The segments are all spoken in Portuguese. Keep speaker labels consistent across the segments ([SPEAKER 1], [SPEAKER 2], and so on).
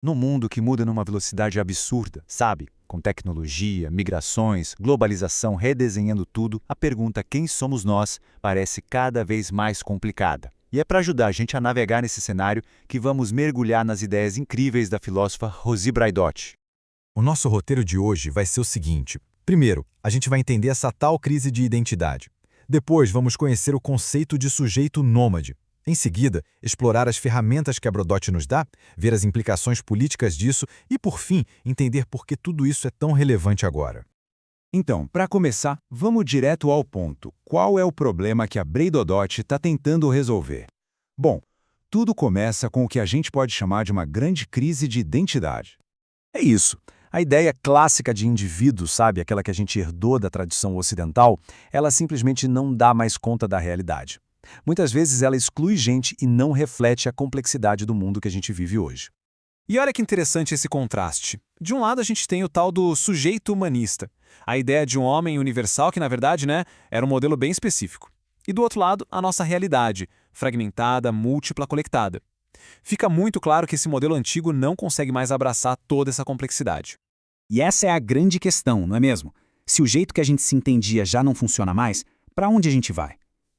[SPEAKER 1] Num mundo que muda numa velocidade absurda, sabe? Com tecnologia, migrações, globalização redesenhando tudo, a pergunta quem somos nós parece cada vez mais complicada. E é para ajudar a gente a navegar nesse cenário que vamos mergulhar nas ideias incríveis da filósofa Rosi Braidotti.
[SPEAKER 2] O nosso roteiro de hoje vai ser o seguinte. Primeiro, a gente vai entender essa tal crise de identidade. Depois, vamos conhecer o conceito de sujeito nômade. Em seguida, explorar as ferramentas que a Braidotti nos dá, ver as implicações políticas disso e, por fim, entender por que tudo isso é tão relevante agora.
[SPEAKER 3] Então, para começar, vamos direto ao ponto. Qual é o problema que a Braidotti está tentando resolver? Bom, tudo começa com o que a gente pode chamar de uma grande crise de identidade.
[SPEAKER 4] É isso. A ideia clássica de indivíduo, sabe, aquela que a gente herdou da tradição ocidental, ela simplesmente não dá mais conta da realidade. Muitas vezes ela exclui gente e não reflete a complexidade do mundo que a gente vive hoje.
[SPEAKER 5] E olha que interessante esse contraste. De um lado a gente tem o tal do sujeito humanista, a ideia de um homem universal que, na verdade, era um modelo bem específico. E do outro lado, a nossa realidade, fragmentada, múltipla, conectada. Fica muito claro que esse modelo antigo não consegue mais abraçar toda essa complexidade.
[SPEAKER 6] E essa é a grande questão, não é mesmo? Se o jeito que a gente se entendia já não funciona mais, para onde a gente vai?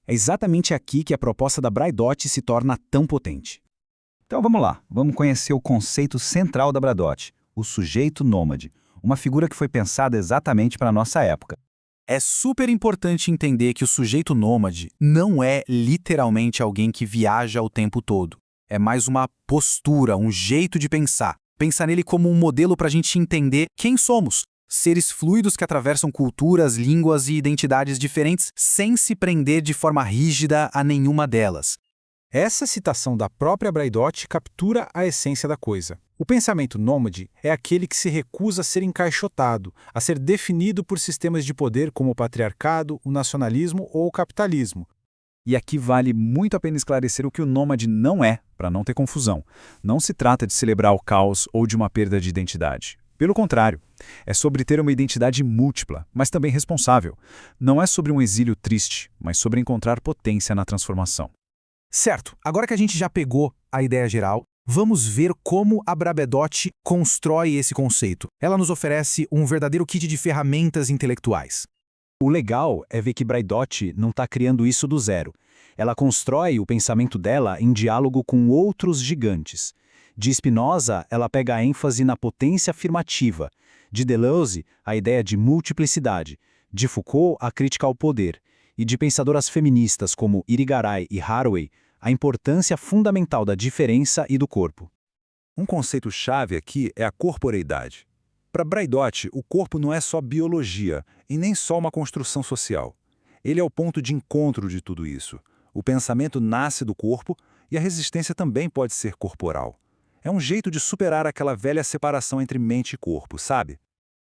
[SPEAKER 6] É exatamente aqui que a proposta da Braidotti se torna tão potente.
[SPEAKER 7] Então vamos lá, vamos conhecer o conceito central da Braidotti, o sujeito nômade, uma figura que foi pensada exatamente para a nossa época.
[SPEAKER 6] É super importante entender que o sujeito nômade não é literalmente alguém que viaja o tempo todo. É mais uma postura, um jeito de pensar. Pensa nele como um modelo para a gente entender quem somos. Seres fluidos que atravessam culturas, línguas e identidades diferentes sem se prender de forma rígida a nenhuma delas.
[SPEAKER 5] Essa citação da própria Braidotti captura a essência da coisa. O pensamento nômade é aquele que se recusa a ser encaixotado, a ser definido por sistemas de poder como o patriarcado, o nacionalismo ou o capitalismo.
[SPEAKER 4] E aqui vale muito a pena esclarecer o que o nômade não é, para não ter confusão. Não se trata de celebrar o caos ou de uma perda de identidade. Pelo contrário, é sobre ter uma identidade múltipla, mas também responsável. Não é sobre um exílio triste, mas sobre encontrar potência na transformação.
[SPEAKER 2] Certo, agora que a gente já pegou a ideia geral, vamos ver como a Braidotti constrói esse conceito. Ela nos oferece um verdadeiro kit de ferramentas intelectuais.
[SPEAKER 4] O legal é ver que Braidotti não está criando isso do zero. Ela constrói o pensamento dela em diálogo com outros gigantes. De Spinoza, ela pega a ênfase na potência afirmativa. De Deleuze, a ideia de multiplicidade. De Foucault, a crítica ao poder. E de pensadoras feministas como Irigaray e Haraway, a importância fundamental da diferença e do corpo.
[SPEAKER 3] Um conceito-chave aqui é a corporeidade. Para Braidotti, o corpo não é só biologia e nem só uma construção social. Ele é o ponto de encontro de tudo isso. O pensamento nasce do corpo e a resistência também pode ser corporal. É um jeito de superar aquela velha separação entre mente e corpo, sabe?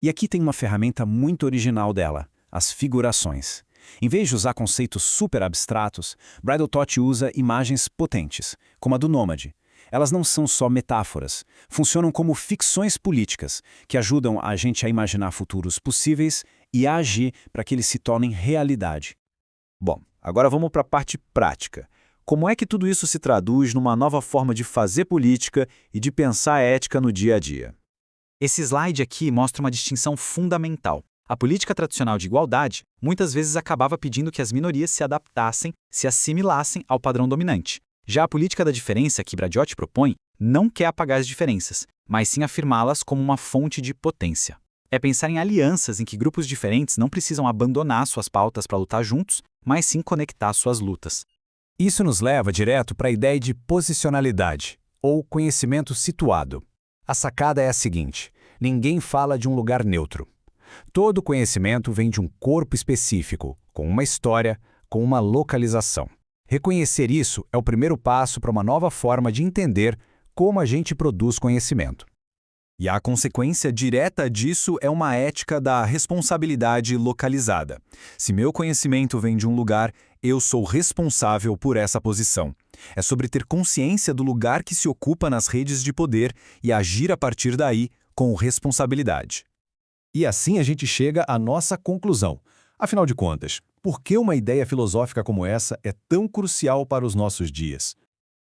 [SPEAKER 6] E aqui tem uma ferramenta muito original dela, as figurações. Em vez de usar conceitos super abstratos, Braidotti usa imagens potentes, como a do nômade. Elas não são só metáforas, funcionam como ficções políticas, que ajudam a gente a imaginar futuros possíveis e a agir para que eles se tornem realidade.
[SPEAKER 4] Bom, agora vamos para a parte prática. Como é que tudo isso se traduz numa nova forma de fazer política e de pensar a ética no dia a dia?
[SPEAKER 6] Esse slide aqui mostra uma distinção fundamental. A política tradicional de igualdade muitas vezes acabava pedindo que as minorias se adaptassem, se assimilassem ao padrão dominante. Já a política da diferença que Braidotti propõe não quer apagar as diferenças, mas sim afirmá-las como uma fonte de potência. É pensar em alianças em que grupos diferentes não precisam abandonar suas pautas para lutar juntos, mas sim conectar suas lutas.
[SPEAKER 2] Isso nos leva direto para a ideia de posicionalidade, ou conhecimento situado. A sacada é a seguinte: ninguém fala de um lugar neutro. Todo conhecimento vem de um corpo específico, com uma história, com uma localização. Reconhecer isso é o primeiro passo para uma nova forma de entender como a gente produz conhecimento.
[SPEAKER 5] E a consequência direta disso é uma ética da responsabilidade localizada. Se meu conhecimento vem de um lugar, eu sou responsável por essa posição. É sobre ter consciência do lugar que se ocupa nas redes de poder e agir a partir daí com responsabilidade.
[SPEAKER 2] E assim a gente chega à nossa conclusão. Afinal de contas, por que uma ideia filosófica como essa é tão crucial para os nossos dias?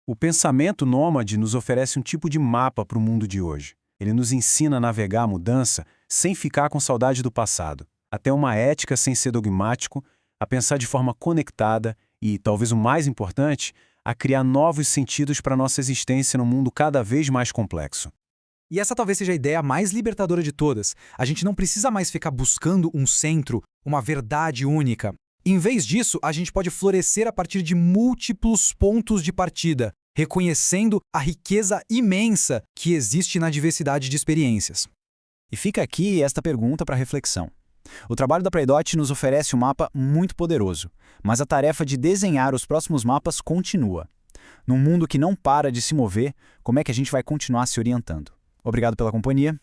[SPEAKER 5] O pensamento nômade nos oferece um tipo de mapa para o mundo de hoje. Ele nos ensina a navegar a mudança sem ficar com saudade do passado, até uma ética sem ser dogmático, a pensar de forma conectada e, talvez o mais importante, a criar novos sentidos para nossa existência num mundo cada vez mais complexo.
[SPEAKER 6] E essa talvez seja a ideia mais libertadora de todas. A gente não precisa mais ficar buscando um centro, uma verdade única. Em vez disso, a gente pode florescer a partir de múltiplos pontos de partida, reconhecendo a riqueza imensa que existe na diversidade de experiências.
[SPEAKER 2] E fica aqui esta pergunta para reflexão. O trabalho da Braidot nos oferece um mapa muito poderoso, mas a tarefa de desenhar os próximos mapas continua. Num mundo que não para de se mover, como é que a gente vai continuar se orientando? Obrigado pela companhia